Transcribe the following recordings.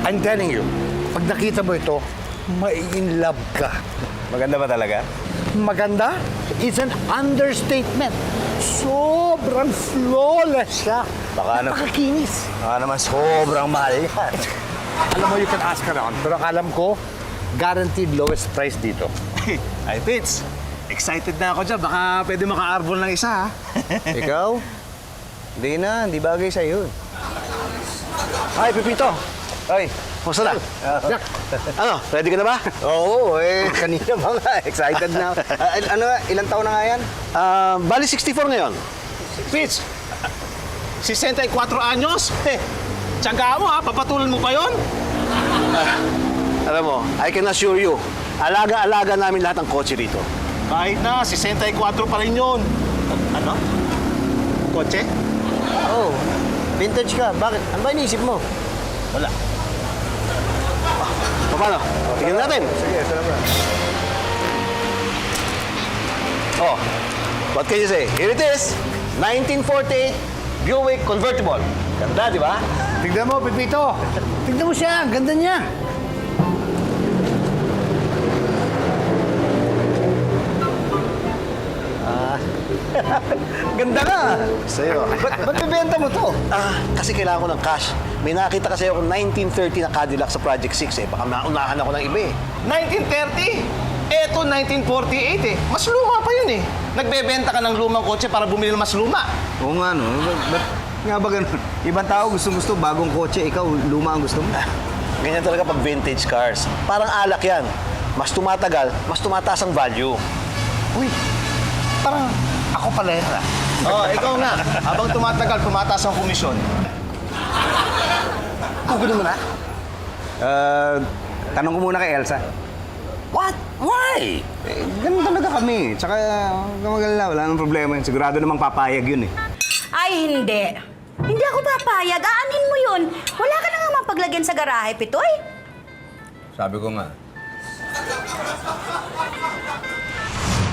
I'm telling you, pag nakita mo ito, mai-inlove ka. Maganda ba talaga? Maganda? It's an understatement. Sobrang flawless siya. Baka Napakakinis. naman sobrang mahal yan. Alam mo, you can ask around. Pero alam ko, guaranteed lowest price dito. Ay, Fitz. Excited na ako dyan. Baka pwede maka-arbol ng isa, ha? Ikaw? Hindi bagay sa'yo. Ay, Pepito. Ay, kumusta na? Jack. Ano, ready ka na ba? Oo, kanina ba nga? Excited na. Ilang taon na nga yan? Bali 64 ngayon. Fitz, 64 anyos? Tsaga mo, ha? Papatulan mo pa yon? Alam mo, I can assure you, alaga-alaga namin lahat ng kotse rito. Kahit na, 64 pa rin yun. Ano? Kotse? Oh, vintage ka. Bakit? Ano ba iniisip mo? Wala. Paano? Tingnan natin. Sige, salamat. Oh, what can you say? Here it is, 1948 Buick Convertible. Ganda, di ba? Tignan mo, Pepito. Tignan mo siya. Ang ganda niya. Ganda ka! Sa'yo. Ba't bibenta mo to? Kasi kailangan ko ng cash. May nakita kasi ako 1930 na Cadillac sa Project 6 eh. Baka maunahan ako ng iba eh. 1930? Eto, 1948 eh. Mas luma pa yun eh. Nagbebenta ka ng lumang kotse para bumili ng mas luma. Oo nga, no? Ba't nga ba ganun? Ibang tao gusto bagong kotse, ikaw luma ang gusto mo. Ganyan talaga pag vintage cars. Parang alak yan. Mas tumatagal, mas tumataas ang value. Uy, parang ako pala yan. Oo, ikaw nga. Habang tumatagal, tumataas ang komisyon. Kukunin mo na? Tanong ko muna kay Elsa. What? Why? Ganun talaga kami. Tsaka, huwag kang mag-alala, wala nang problema yun. Sigurado namang papayag yun eh. Ay, hindi. Hindi ako papayag. Aanin mo yun. Wala ka na nga mapaglagyan sa garahe, Pitoy. Sabi ko nga.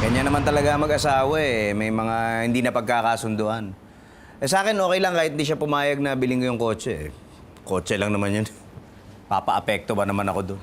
Ganyan naman talaga mag-asawa eh. May mga hindi na pagkakasunduan. Sa akin, okay lang kahit di siya pumayag na biling ko yung kotse. Kotse lang naman yun. Papa-apekto ba naman ako doon?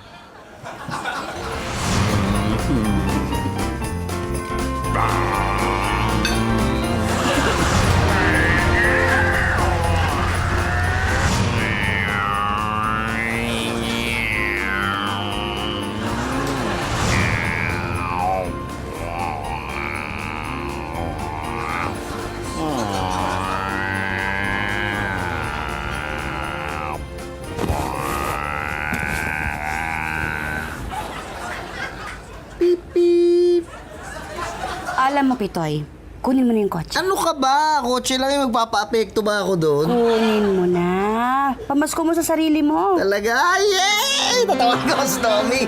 Alam mo, Pitoy, kunin mo na yung kotse. Ano ka ba? Kotse lang yung magpapa-apekto ba ako doon? Kunin mo na. Pamasko mo sa sarili mo. Talaga? Yay! Tatawag ko si Tommy.